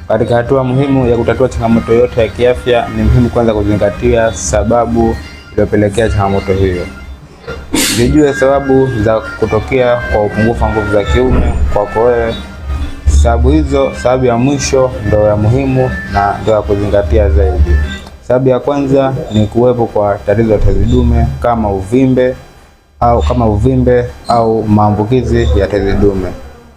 Katika hatua muhimu ya kutatua changamoto yote ya kiafya, ni muhimu kwanza kuzingatia sababu iliyopelekea changamoto hiyo. Vijue sababu za kutokea kwa upungufu wa nguvu za kiume kwako wewe. Sababu hizo, sababu ya mwisho ndio ya muhimu na ndio ya kuzingatia zaidi. Sababu ya kwanza ni kuwepo kwa tatizo la tezi dume kama uvimbe au maambukizi ya tezi dume.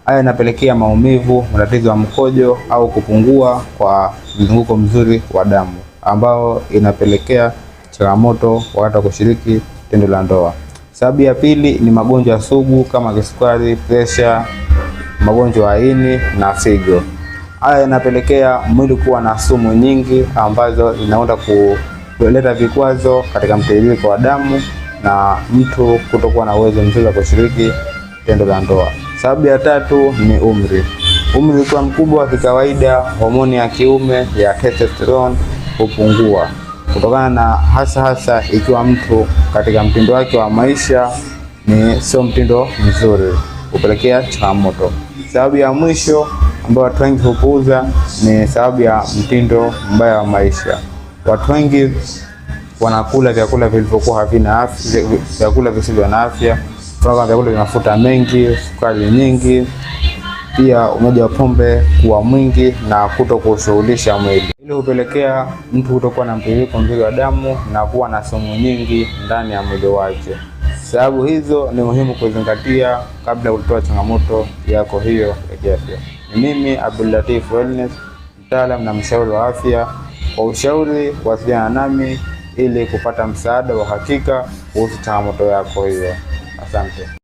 Haya yanapelekea maumivu, matatizo ya mkojo au kupungua kwa mzunguko mzuri wa damu, ambao inapelekea changamoto wakati wa kushiriki tendo la ndoa. Sababu ya pili ni magonjwa sugu kama kisukari, presha, magonjwa ya ini na figo. Haya yanapelekea mwili kuwa na sumu nyingi ambazo zinaenda kuleta vikwazo katika mtiririko wa damu na mtu kutokuwa na uwezo mzuri wa kushiriki tendo la ndoa. Sababu ya tatu ni umri. Umri ukiwa mkubwa, kikawaida homoni ya kiume ya testosterone hupungua, kutokana na hasa ikiwa mtu katika mtindo wake wa maisha ni sio mtindo mzuri, kupelekea changamoto. Sababu ya mwisho ambayo watu wengi hupuuza ni sababu ya mtindo mbaya wa maisha. Watu wengi wanakula vyakula vilivyokuwa havina afya, vyakula visivyo na afya, vyakula vya mafuta mengi, sukari nyingi, pia unywaji wa pombe kuwa mwingi na kutokushughulisha mwili. Hili hupelekea mtu kutokuwa na mtiririko mzuri wa damu na kuwa na sumu nyingi ndani ya mwili wake. Sababu hizo ni muhimu kuzingatia kabla ya kutoa changamoto yako hiyo ya kiafya. Ni mimi Abdulatif Wellness, mtaalamu na mshauri wa afya. Kwa ushauri, wasiliana nami ili kupata msaada wa hakika kuhusu changamoto yako hiyo. Asante.